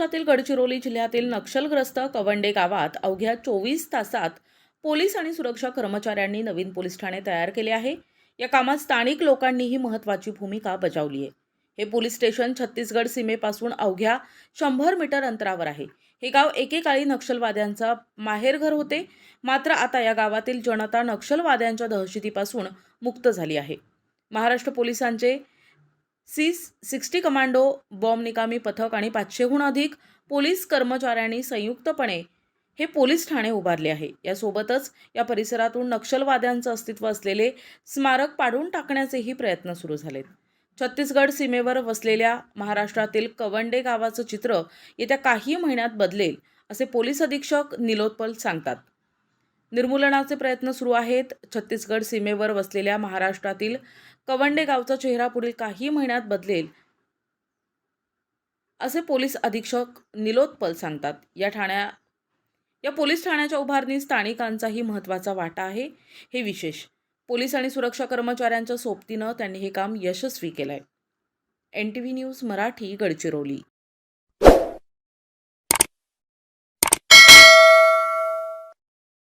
महाराष्ट्रातील गडचिरोली जिल्ह्यातील नक्षलग्रस्त कवंडे गावात अवघ्या 24 तासात पोलीस आणि सुरक्षा कर्मचाऱ्यांनी नवीन पोलीस ठाणे तयार केले आहे। या कामात स्थानिक लोकांनीही महत्त्वाची भूमिका बजावली आहे। हे पोलीस स्टेशन छत्तीसगड सीमेपासून अवघ्या 100 मीटर अंतरावर आहे। हे गाव एकेकाळी नक्षलवाद्यांचा माहेरघर होते, मात्र आता या गावातील जनता नक्षलवाद्यांच्या दहशतीपासून मुक्त झाली आहे। महाराष्ट्र पोलिसांचे C60 कमांडो, बॉम्ब निकामी पथक आणि 500हून अधिक पोलीस कर्मचाऱ्यांनी संयुक्तपणे हे पोलीस ठाणे उभारले आहे। यासोबतच या परिसरातून नक्षलवाद्यांचं अस्तित्व असलेले स्मारक पाडून टाकण्याचेही प्रयत्न सुरू झालेत। छत्तीसगड सीमेवर वसलेल्या महाराष्ट्रातील कवंडे गावाचं चित्र येत्या काही महिन्यात बदलेल, असे पोलीस अधीक्षक निलोत्पल सांगतात। निर्मूलनाचे प्रयत्न सुरू आहेत। छत्तीसगड सीमेवर वसलेल्या महाराष्ट्रातील कवंडे गावचा चेहरा पुढील काही महिन्यात बदलेल, असे पोलीस अधीक्षक निलोत्पल सांगतात। या पोलीस ठाण्याच्या उभारणीत स्थानिकांचाही महत्त्वाचा वाटा आहे। हे विशेष, पोलीस आणि सुरक्षा कर्मचाऱ्यांच्या सोबतीनं त्यांनी हे काम यशस्वी केलंय। NTV news Marathi, Gadchiroli.